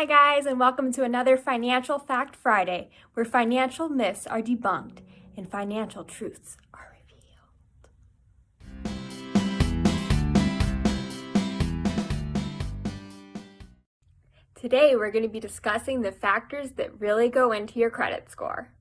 Hi guys, and welcome to another Financial Fact Friday, where financial myths are debunked and financial truths are revealed. Today we're going to be discussing the factors that really go into your credit score.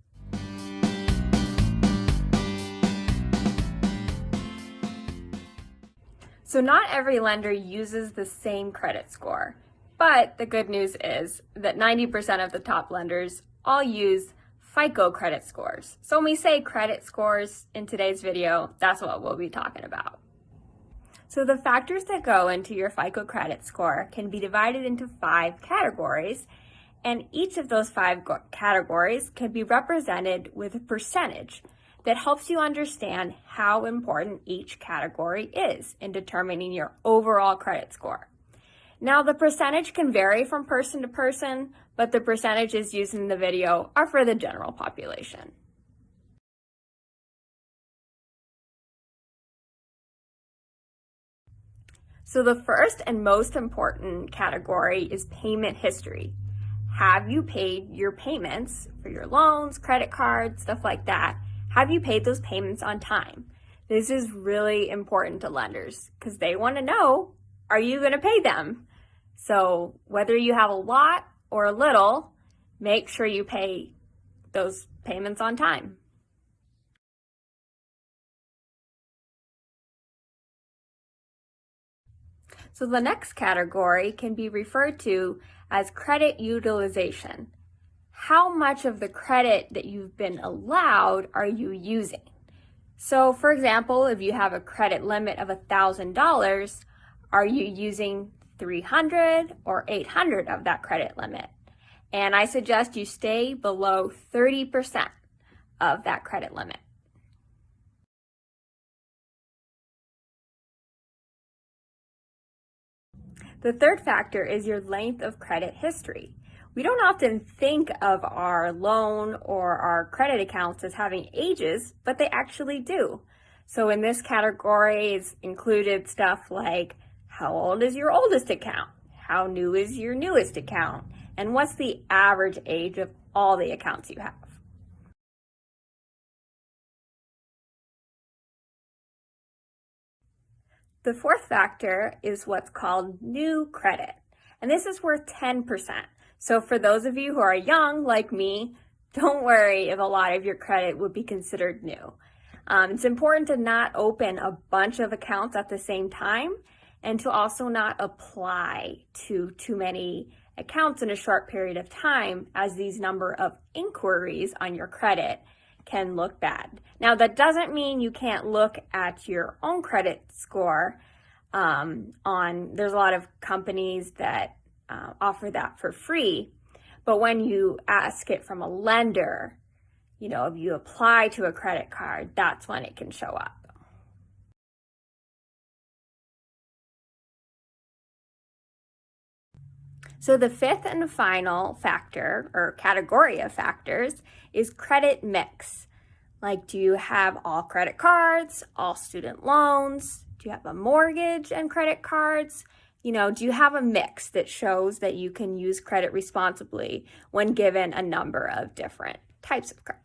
So not every lender uses the same credit score. But the good news is that 90% of the top lenders all use FICO credit scores. So when we say credit scores in today's video, that's what we'll be talking about. So the factors that go into your FICO credit score can be divided into 5 categories, and each of those 5 categories can be represented with a percentage that helps you understand how important each category is in determining your overall credit score. Now, the percentage can vary from person to person, but the percentages used in the video are for the general population. So the first and most important category is payment history. Have you paid your payments for your loans, credit cards, stuff like that? Have you paid those payments on time? This is really important to lenders because they want to know, are you going to pay them? So whether you have a lot or a little, make sure you pay those payments on time. So the next category can be referred to as credit utilization. How much of the credit that you've been allowed are you using? So for example, if you have a credit limit of $1,000, are you using $300 or $800 of that credit limit? And I suggest you stay below 30% of that credit limit. The third factor is your length of credit history. We don't often think of our loan or our credit accounts as having ages, but they actually do. So in this category is included stuff like, how old is your oldest account? How new is your newest account? And what's the average age of all the accounts you have? The fourth factor is what's called new credit, and this is worth 10%. So for those of you who are young, like me, don't worry if a lot of your credit would be considered new. It's important to not open a bunch of accounts at the same time, and to also not apply to too many accounts in a short period of time, as these number of inquiries on your credit can look bad. Now, that doesn't mean you can't look at your own credit score. There's a lot of companies that offer that for free, but when you ask it from a lender, if you apply to a credit card, that's when it can show up. So the fifth and final factor or category of factors is credit mix. Like, do you have all credit cards, all student loans? Do you have a mortgage and credit cards? Do you have a mix that shows that you can use credit responsibly when given a number of different types of credit?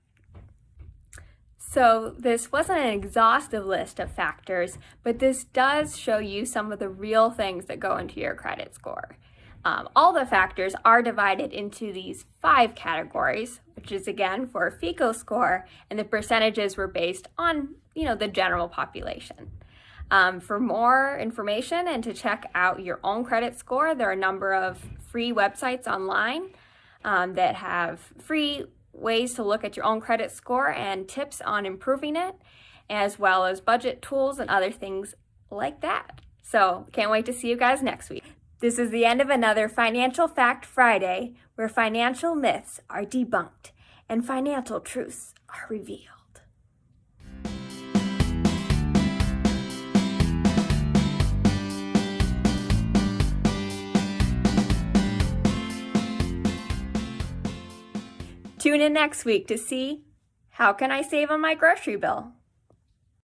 So this wasn't an exhaustive list of factors, but this does show you some of the real things that go into your credit score. All the factors are divided into these 5 categories, which is again for a FICO score, and the percentages were based on, the general population. For more information and to check out your own credit score, there are a number of free websites online that have free ways to look at your own credit score and tips on improving it, as well as budget tools and other things like that. So can't wait to see you guys next week. This is the end of another Financial Fact Friday, where financial myths are debunked and financial truths are revealed. Tune in next week to see, how can I save on my grocery bill?